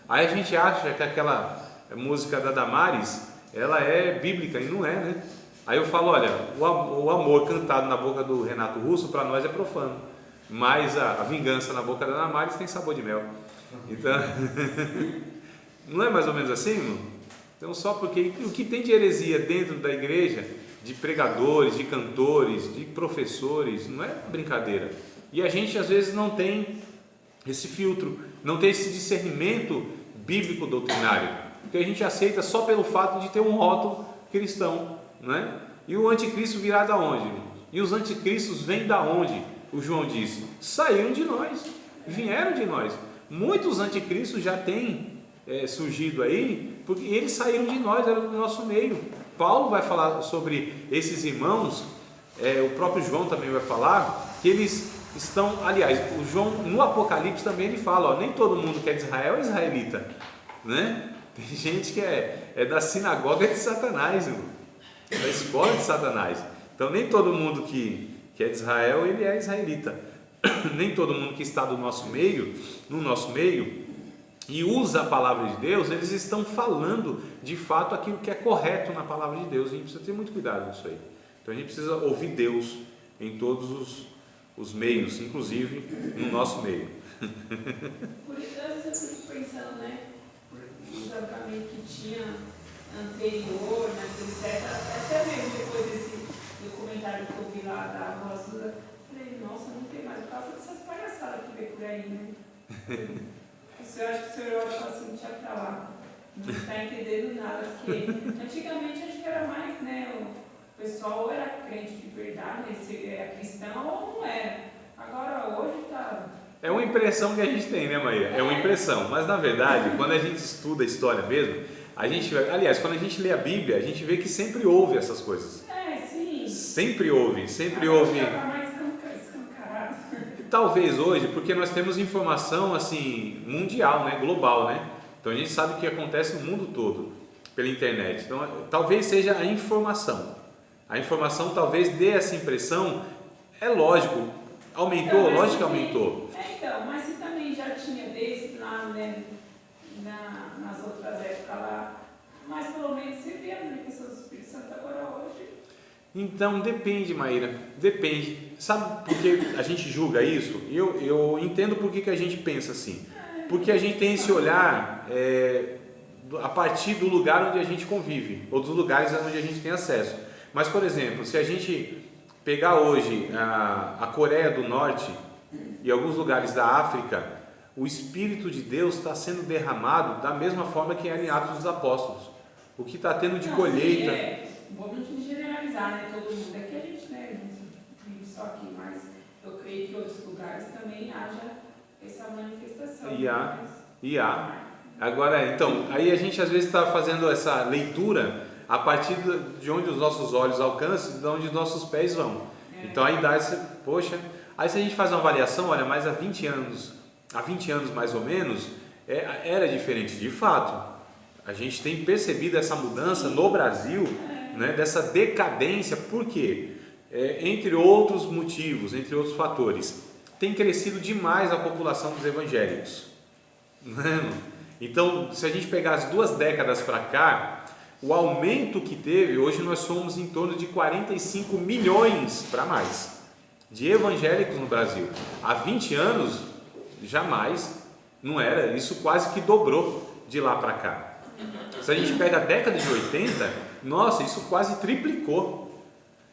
Aí a gente acha que aquela música da Damares, ela é bíblica, e não é, né? Aí eu falo, olha, o amor cantado na boca do Renato Russo para nós é profano, mas a vingança na boca da Damares tem sabor de mel. Então, não é mais ou menos assim, irmão? Então, só porque o que tem de heresia dentro da igreja, de pregadores, de cantores, de professores, não é brincadeira. E a gente às vezes não tem esse filtro, não tem esse discernimento bíblico doutrinário, porque a gente aceita só pelo fato de ter um rótulo cristão, não é? E o anticristo virá da onde, irmão? E os anticristos vêm da onde? O João disse, saíram de nós, vieram de nós. Muitos anticristos já têm surgido aí, porque eles saíram de nós, eram do nosso meio. Paulo vai falar sobre esses irmãos, o próprio João também vai falar, que eles estão, aliás, o João no Apocalipse também ele fala, ó, nem todo mundo que é de Israel é israelita, né? Tem gente que é da sinagoga de Satanás, irmão, da escola de Satanás. Então nem todo mundo que é de Israel, ele é israelita. Nem todo mundo que está no nosso meio, e usa a palavra de Deus, eles estão falando de fato aquilo que é correto na palavra de Deus. A gente precisa ter muito cuidado nisso aí. Então a gente precisa ouvir Deus em todos os meios, inclusive no nosso meio. Por isso eu fico pensando, né? O julgamento que tinha anterior, até mesmo depois desse documentário que eu vi lá da Rosuda, falei, nossa, não tem mais por causa dessas palhaçadas que vem por aí, né? Eu acho que o senhor olha e fala assim, deixa pra lá, não está entendendo nada, porque antigamente acho que era mais, né? O pessoal era crente de verdade, né? Se era cristão ou não era. Agora hoje tá. É uma impressão que a gente tem, né, Maíra? É uma impressão, mas na verdade, quando a gente estuda a história mesmo, aliás, quando a gente lê a Bíblia, a gente vê que sempre houve essas coisas. Sim. Sempre houve. Mais escancarado. Talvez hoje, porque nós temos informação assim mundial, né, global, né? Então a gente sabe o que acontece no mundo todo pela internet. Então talvez seja a informação. A informação talvez dê essa impressão. É lógico, aumentou, então, lógico que aumentou. Mas se também já tinha desse lá, né, nas outras épocas lá, mas pelo menos você vê a manifestação do Espírito Santo agora hoje. Então depende, Maíra, depende. Sabe por que a gente julga isso? Eu entendo por que a gente pensa assim. Porque a gente tem esse olhar a partir do lugar onde a gente convive, ou dos lugares onde a gente tem acesso. Mas, por exemplo, se a gente pegar hoje a Coreia do Norte e alguns lugares da África, o Espírito de Deus está sendo derramado da mesma forma que era em Atos dos Apóstolos. O que está tendo de colheita... Vamos generalizar, né? Todo mundo aqui a gente, né? Vive só aqui, mas eu creio que em outros lugares também haja essa manifestação. E há. Agora, então, aí a gente às vezes está fazendo essa leitura a partir de onde os nossos olhos alcançam, de onde os nossos pés vão. Então aí dá esse, poxa, aí se a gente faz uma avaliação, olha, mas há 20 anos mais ou menos, era diferente de fato. A gente tem percebido essa mudança no Brasil, né, dessa decadência, por quê? Entre outros motivos, entre outros fatores, tem crescido demais a população dos evangélicos. Né? Então, se a gente pegar as 2 décadas para cá, o aumento que teve, hoje nós somos em torno de 45 milhões para mais de evangélicos no Brasil. Há 20 anos, jamais, não era, isso quase que dobrou de lá para cá. Se a gente pega a década de 80, nossa, isso quase triplicou.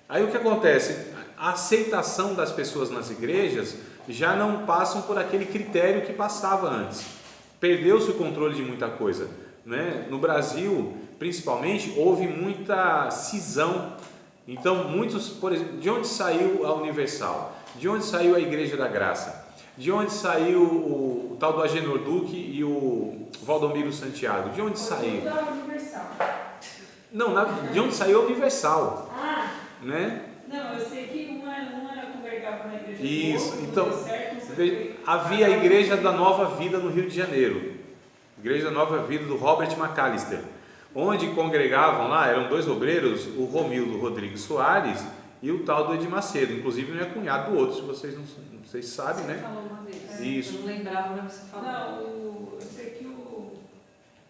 Aí o que acontece? A aceitação das pessoas nas igrejas já não passam por aquele critério que passava antes. Perdeu-se o controle de muita coisa, né? No Brasil, principalmente, houve muita cisão Então, muitos, por exemplo, de onde saiu a Universal? De onde saiu a Igreja da Graça? De onde saiu o tal do Agenor Duque e o Valdomiro Santiago? De onde saiu? Da Universal. Não, de onde saiu a Universal? Ah, né? não, eu sei que uma congregava na igreja. Isso, então, certo, havia a Igreja da Nova Vida no Rio de Janeiro, Igreja da Nova Vida do Robert McAllister, onde congregavam lá, eram 2 obreiros, o Romildo Rodrigues Soares e o tal do Edir Macedo, inclusive não é cunhado do outro, se vocês não vocês sabem, né? Você falou uma vez. Isso. Eu não lembrava, mas você falou. Não, eu sei que o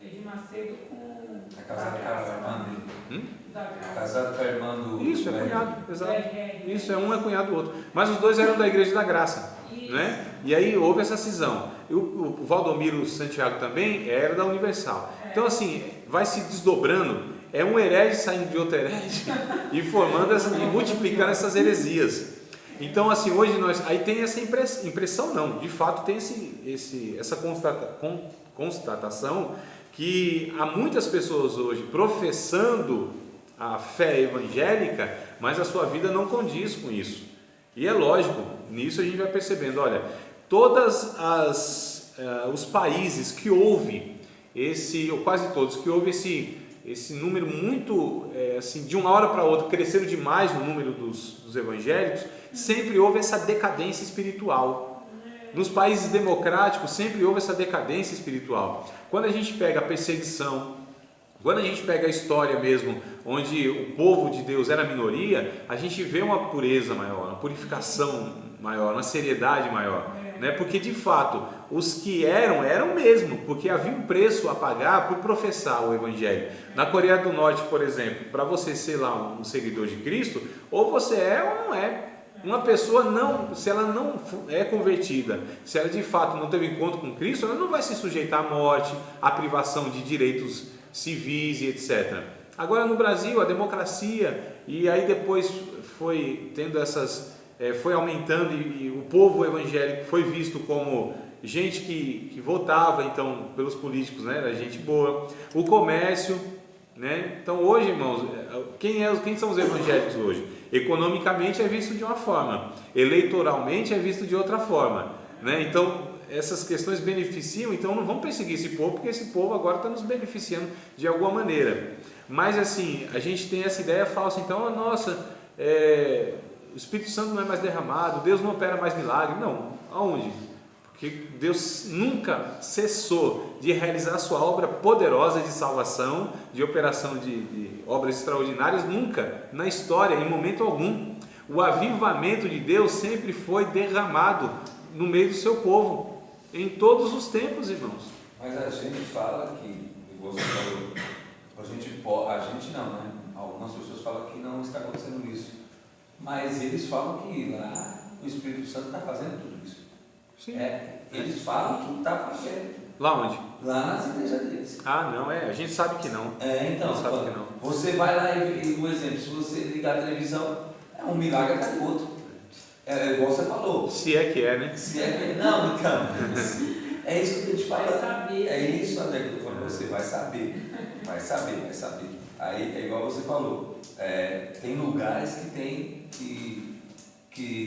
Edir Macedo com... É casado com a irmã dele. Da Graça. Casado com a irmã do... Isso, é do cunhado, exato. Isso, Um é cunhado do outro. Mas os 2 eram da Igreja da Graça, né? E aí houve essa cisão. O Valdomiro Santiago também era da Universal. Então assim, vai se desdobrando, é um herege saindo de outro herege e formando e multiplicando essas heresias. Então assim, hoje aí tem essa impressão não, de fato tem essa constatação que há muitas pessoas hoje professando a fé evangélica, mas a sua vida não condiz com isso. E é lógico, nisso a gente vai percebendo, olha, todas os países que houve ou quase todos, que houve esse número muito, assim, de uma hora para outra, cresceram demais no número dos evangélicos, sempre houve essa decadência espiritual. Nos países democráticos sempre houve essa decadência espiritual. Quando a gente pega a perseguição, quando a gente pega a história mesmo, onde o povo de Deus era minoria, a gente vê uma pureza maior, uma purificação maior, uma seriedade maior, né? Porque de fato, os que eram mesmo, porque havia um preço a pagar por professar o Evangelho. Na Coreia do Norte, por exemplo, para você ser lá um seguidor de Cristo, ou você é ou não é. Uma pessoa se ela não é convertida, se ela de fato não teve encontro com Cristo, ela não vai se sujeitar à morte, à privação de direitos civis e etc. Agora no Brasil, a democracia, e aí depois foi tendo foi aumentando e o povo evangélico foi visto como gente que votava então pelos políticos, né? Era gente boa. O comércio, né? Então hoje, irmãos, quem são os evangélicos hoje? Economicamente é visto de uma forma, eleitoralmente é visto de outra forma, né? Então essas questões beneficiam, então não vamos perseguir esse povo, porque esse povo agora está nos beneficiando de alguma maneira. Mas assim, a gente tem essa ideia falsa, então, nossa, o Espírito Santo não é mais derramado, Deus não opera mais milagre. Não, aonde? Porque Deus nunca cessou de realizar a sua obra poderosa de salvação, de operação de obras extraordinárias, nunca, na história, em momento algum. O avivamento de Deus sempre foi derramado no meio do seu povo, em todos os tempos, irmãos. Mas a gente fala que, igual você falou, a gente não, né? Algumas pessoas falam que não está acontecendo isso. Mas eles falam que lá o Espírito Santo está fazendo tudo isso. Sim. Eles falam que está fazendo. Lá onde? Lá nas igrejas deles. Ah, não, a gente sabe que não. Então, sabe que não. Você vai lá e um exemplo, se você ligar a televisão, é um milagre atrás do outro. É igual você falou. Se é que é, né? Se é que é. Não, então. É isso que eu te falo. Vai saber. É isso, André, que eu tô falando. Você vai saber. Vai saber. Aí é igual você falou. Tem lugares que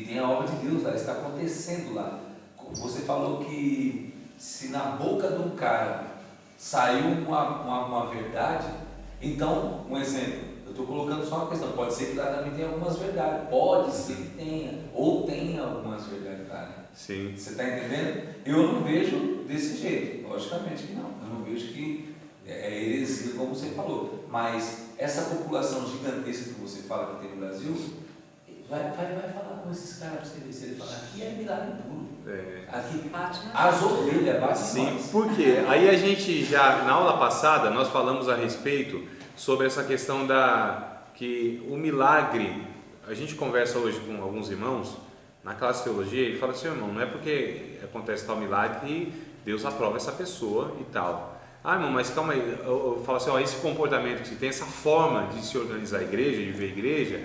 tem a obra de Deus lá, está acontecendo lá. Você falou que se na boca de um cara saiu uma verdade, então, um exemplo, eu estou colocando só uma questão, pode ser que lá também tenha algumas verdades, pode ser que tenha, ou tenha algumas verdades lá, né? Sim. Você está entendendo? Eu não vejo desse jeito, logicamente que não, eu não vejo que é heresia como você falou, mas essa população gigantesca que você fala que tem no Brasil, vai falar com esses caras para você ver se ele falar, aqui é milagre puro. Aqui, as ovelhas batem. Sim, porque aí a gente já, na aula passada, nós falamos a respeito sobre essa questão que o milagre, a gente conversa hoje com alguns irmãos, na classe de teologia, ele fala assim, irmão, não é porque acontece tal milagre que Deus aprova essa pessoa e tal. Ah, irmão, mas calma aí, eu falo assim, esse comportamento que se tem, essa forma de se organizar a igreja, de ver a igreja,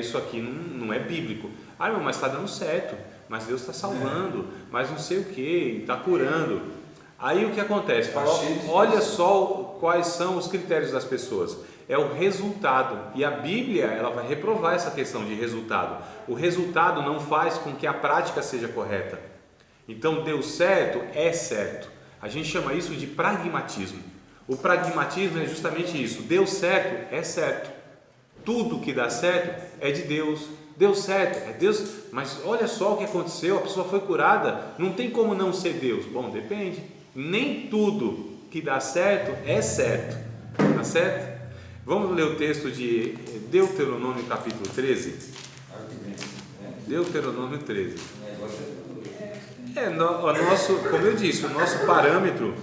isso aqui não é bíblico. Ah, irmão, mas está dando certo, mas Deus está salvando, mas não sei o que, está curando. Aí o que acontece? Olha só quais são os critérios das pessoas. é o resultado. E a Bíblia, ela vai reprovar essa questão de resultado. O resultado não faz com que a prática seja correta. Então, deu certo, é certo. A gente chama isso de pragmatismo. O pragmatismo é justamente isso. Deu certo, é certo. Tudo que dá certo é de Deus. Deu certo, é Deus. Mas olha só o que aconteceu, a pessoa foi curada. Não tem como não ser Deus. Bom, depende. Nem tudo que dá certo é certo. Tá certo? Vamos ler o texto de Deuteronômio capítulo 13. Deuteronômio 13. Como eu disse, o nosso parâmetro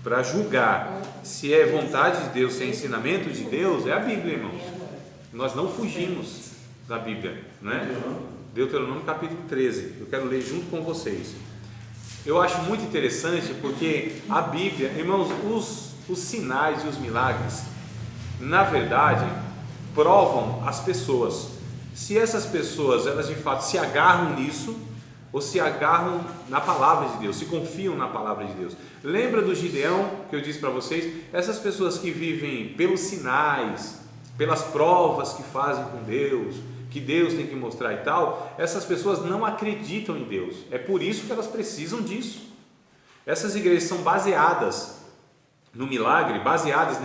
para julgar se é vontade de Deus, se é ensinamento de Deus, é a Bíblia, irmãos. Nós não fugimos da Bíblia, não é? Deuteronômio capítulo 13. Eu quero ler junto com vocês. Eu acho muito interessante porque a Bíblia, irmãos, os sinais e os milagres, na verdade, provam as pessoas. Se essas pessoas, elas de fato se agarram nisso, ou se agarram na palavra de Deus, se confiam na palavra de Deus. Lembra do Gideão que eu disse para vocês? Essas pessoas que vivem pelos sinais, pelas provas que fazem com Deus, que Deus tem que mostrar e tal, essas pessoas não acreditam em Deus. É por isso que elas precisam disso. Essas igrejas são baseadas no milagre, baseadas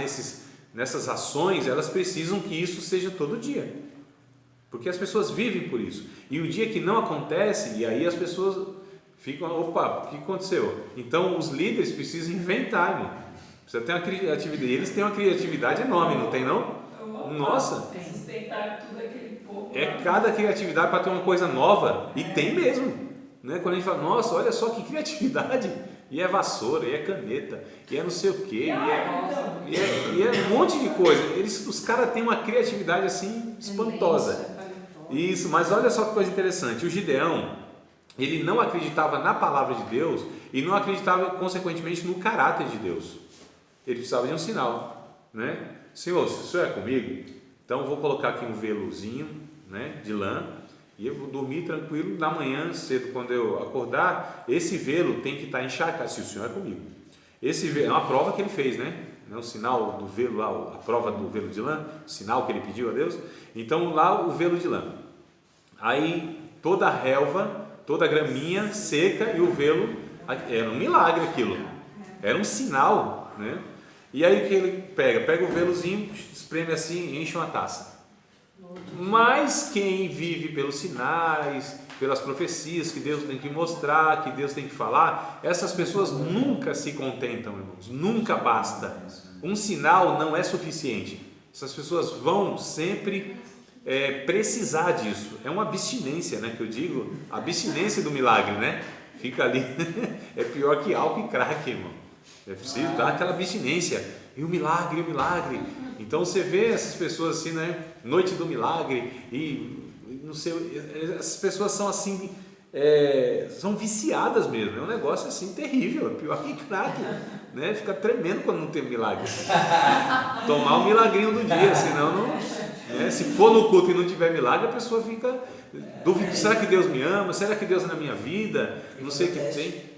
nessas ações, elas precisam que isso seja todo dia. Porque as pessoas vivem por isso. E o dia que não acontece, e aí as pessoas ficam, opa, o que aconteceu? Então os líderes precisam inventar, irmão. Precisa ter uma criatividade. E eles têm uma criatividade enorme, não tem não? Nossa! Sustentar tudo aquele povo. É cada criatividade para ter uma coisa nova. E tem mesmo. Né? Quando a gente fala, nossa, olha só que criatividade. E é vassoura, e é caneta, e é não sei o quê, e é um monte de coisa. Os caras têm uma criatividade assim espantosa. Isso, mas olha só que coisa interessante. O Gideão, ele não acreditava na palavra de Deus e não acreditava, consequentemente, no caráter de Deus. Ele precisava de um sinal, né? Senhor, se o Senhor é comigo, então eu vou colocar aqui um velozinho, né, de lã, e eu vou dormir tranquilo. Na manhã cedo, quando eu acordar, esse velo tem que estar encharcado, se o Senhor é comigo. Esse velo, é uma prova que ele fez, né? O sinal do velo lá, a prova do velo de lã, o sinal que ele pediu a Deus. Então lá o velo de lã. Aí toda a relva, toda a graminha seca e o velo, era um milagre aquilo. Era um sinal, né? E aí que ele pega o velozinho, espreme assim e enche uma taça. Mas quem vive pelos sinais, pelas profecias que Deus tem que mostrar, que Deus tem que falar, essas pessoas nunca se contentam, irmãos, nunca basta. Um sinal não é suficiente. Essas pessoas vão sempre precisar disso. É uma abstinência, né, que eu digo, a abstinência do milagre, né? Fica ali, é pior que álcool e crack, irmão. É preciso dar aquela abstinência. E o milagre, Então você vê essas pessoas assim, né? Noite do milagre, e não sei, essas pessoas são assim, são viciadas mesmo. É um negócio assim terrível, é pior que crack, né? Fica tremendo quando não tem milagre. Tomar um milagrinho do dia, senão não. Né? Se for no culto e não tiver milagre, a pessoa fica duvidando: será que Deus me ama? Será que Deus é na minha vida? Não sei o que tem.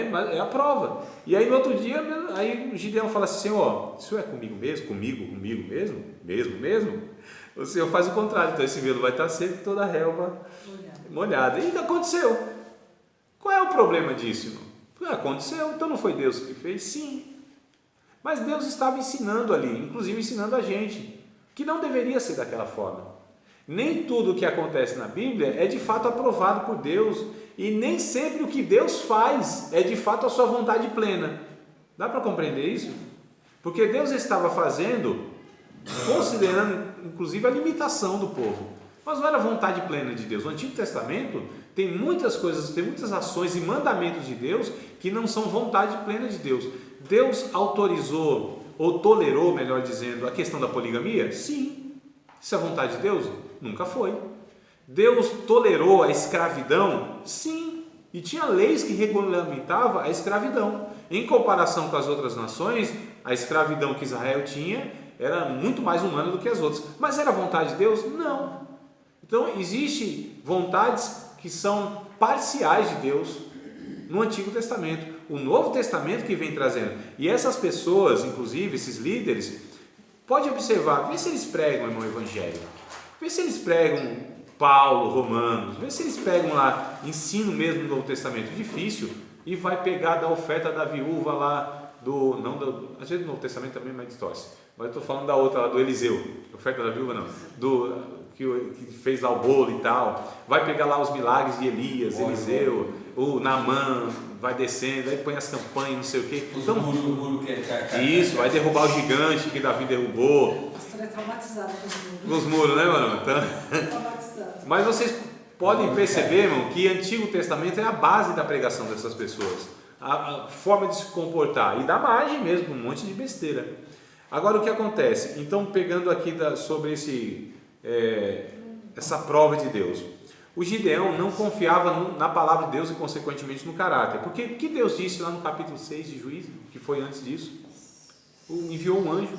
Mas é a prova. E aí no outro dia, aí o Gideão fala assim: Senhor, o Senhor é comigo mesmo? Comigo mesmo? O Senhor faz o contrário, então esse velo vai estar seco e toda a relva molhada. E o que aconteceu? Qual é o problema disso, irmão? Aconteceu, então não foi Deus que fez? Sim. Mas Deus estava ensinando ali, inclusive ensinando a gente, que não deveria ser daquela forma. Nem tudo o que acontece na Bíblia é de fato aprovado por Deus, e nem sempre o que Deus faz é de fato a sua vontade plena. Dá para compreender isso? Porque Deus estava fazendo, considerando inclusive a limitação do povo, mas não era a vontade plena de Deus. No Antigo Testamento tem muitas coisas, tem muitas ações e mandamentos de Deus que não são vontade plena de Deus. Deus autorizou, ou tolerou, melhor dizendo, a questão da poligamia? Sim. Isso é vontade de Deus? Nunca foi. Deus tolerou a escravidão? Sim. E tinha leis que regulamentavam a escravidão. Em comparação com as outras nações, a escravidão que Israel tinha era muito mais humana do que as outras. Mas era vontade de Deus? Não. Então, existem vontades que são parciais de Deus no Antigo Testamento. O Novo Testamento que vem trazendo. E essas pessoas, inclusive esses líderes, Pode observar, vê se eles pregam, irmão, o evangelho. Vê se eles pregam Paulo, Romanos. Vê se eles pegam lá, ensino mesmo do Novo Testamento. Difícil. E vai pegar da oferta da viúva lá, às vezes no Novo Testamento também mais distorce. Mas eu estou falando da outra lá, do Eliseu. Oferta da viúva não. Que fez lá o bolo e tal. Vai pegar lá os milagres de Elias, Eliseu, o Naamã, vai descendo, aí põe as campanhas, não sei o quê. Os muros que isso, vai derrubar o gigante que Davi derrubou. O pastor é traumatizado com os muros. Os muros, né, mano? Então... Traumatizado. Mas vocês podem perceber, irmão, que Antigo Testamento é a base da pregação dessas pessoas. A forma de se comportar. E da margem mesmo, um monte de besteira. Agora o que acontece? Então, pegando aqui sobre essa prova de Deus. O Gideão não confiava na palavra de Deus e consequentemente no caráter. Porque o que Deus disse lá no capítulo 6 de Juízes, que foi antes disso? Enviou um anjo.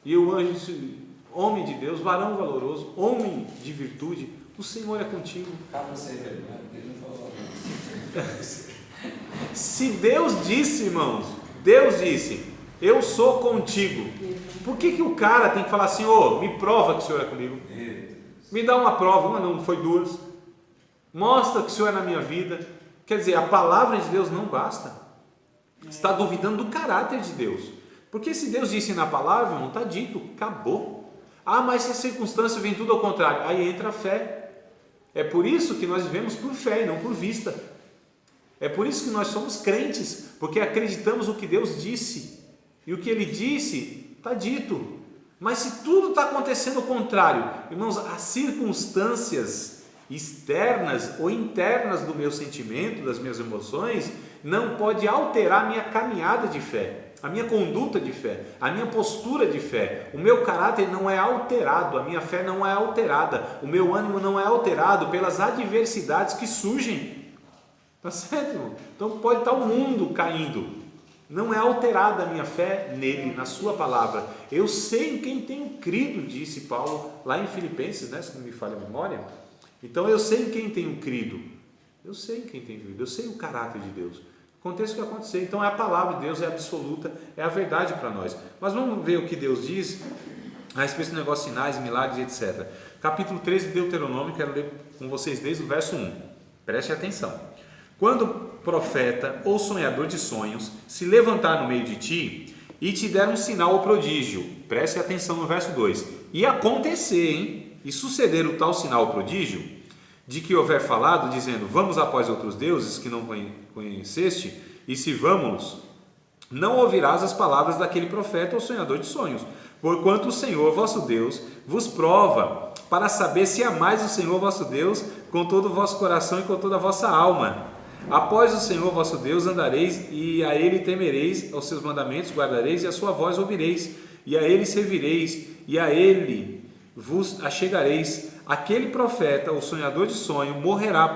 E o anjo disse: homem de Deus, varão valoroso, homem de virtude, o Senhor é contigo. Calma, você ele não falou. Se Deus disse, irmãos, Deus disse: eu sou contigo. Por que o cara tem que falar assim: me prova que o Senhor é comigo? Me dá uma prova, uma não foi duas. Mostra que o Senhor é na minha vida. Quer dizer, a palavra de Deus não basta. Está duvidando do caráter de Deus. Porque se Deus disse na palavra, não está dito, acabou. Mas se a circunstância vem tudo ao contrário, aí entra a fé. É por isso que nós vivemos por fé e não por vista. É por isso que nós somos crentes, porque acreditamos o que Deus disse. E o que Ele disse está dito. Mas se tudo está acontecendo ao contrário, irmãos, as circunstâncias externas ou internas do meu sentimento, das minhas emoções, não pode alterar a minha caminhada de fé, a minha conduta de fé, a minha postura de fé. O meu caráter não é alterado, a minha fé não é alterada, o meu ânimo não é alterado pelas adversidades que surgem. Tá certo, irmão? Então pode estar o mundo caindo, não é alterada a minha fé nele, na sua palavra. Eu sei em quem tenho crido, disse Paulo lá em Filipenses, né? Se não me falha a memória. Então eu sei em quem tenho crido, eu sei em quem tenho crido, eu sei o caráter de Deus. Aconteça o que acontecer. Então a palavra de Deus é absoluta, é a verdade para nós. Mas vamos ver o que Deus diz a respeito do negócio de sinais, milagres, etc. Capítulo 13 de Deuteronômio, quero ler com vocês desde o verso 1. Preste atenção. Quando profeta ou sonhador de sonhos se levantar no meio de ti e te der um sinal ou prodígio, preste atenção no verso 2, e acontecer, e suceder o tal sinal ou prodígio, de que houver falado, dizendo: vamos após outros deuses que não conheceste, e se vamos, não ouvirás as palavras daquele profeta ou sonhador de sonhos, porquanto o Senhor vosso Deus vos prova, para saber se amais o Senhor vosso Deus com todo o vosso coração e com toda a vossa alma. Após o Senhor vosso Deus andareis, e a Ele temereis, aos seus mandamentos guardareis, e a sua voz ouvireis, e a Ele servireis, e a Ele vos achegareis. Aquele profeta, o sonhador de sonho, morrerá,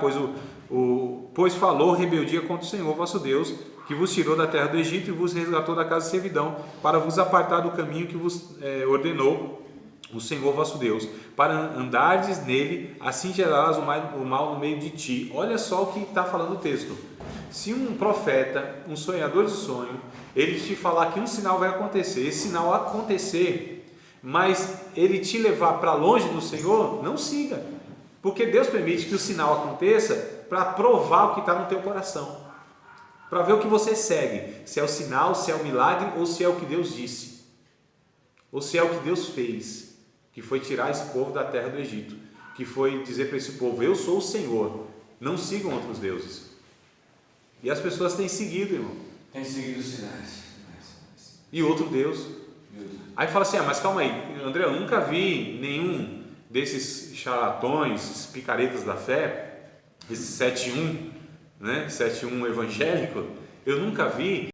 pois falou rebeldia contra o Senhor vosso Deus, que vos tirou da terra do Egito e vos resgatou da casa de servidão, para vos apartar do caminho que vos ordenou o Senhor vosso Deus, para andardes nele, assim gerarás o mal no meio de ti. Olha só o que está falando o texto. Se um profeta, um sonhador de sonho, ele te falar que um sinal vai acontecer, esse sinal acontecer, mas ele te levar para longe do Senhor, não siga, porque Deus permite que o sinal aconteça para provar o que está no teu coração, para ver o que você segue, se é o sinal, se é o milagre, ou se é o que Deus disse, ou se é o que Deus fez, que foi tirar esse povo da terra do Egito, que foi dizer para esse povo: eu sou o Senhor, não sigam outros deuses. E as pessoas têm seguido, irmão. Tem seguido os sinais. E outro Deus. Aí fala assim: mas calma aí, André, eu nunca vi nenhum desses charlatões, esses picaretas da fé, esse 7-1, né? 7-1 evangélico, eu nunca vi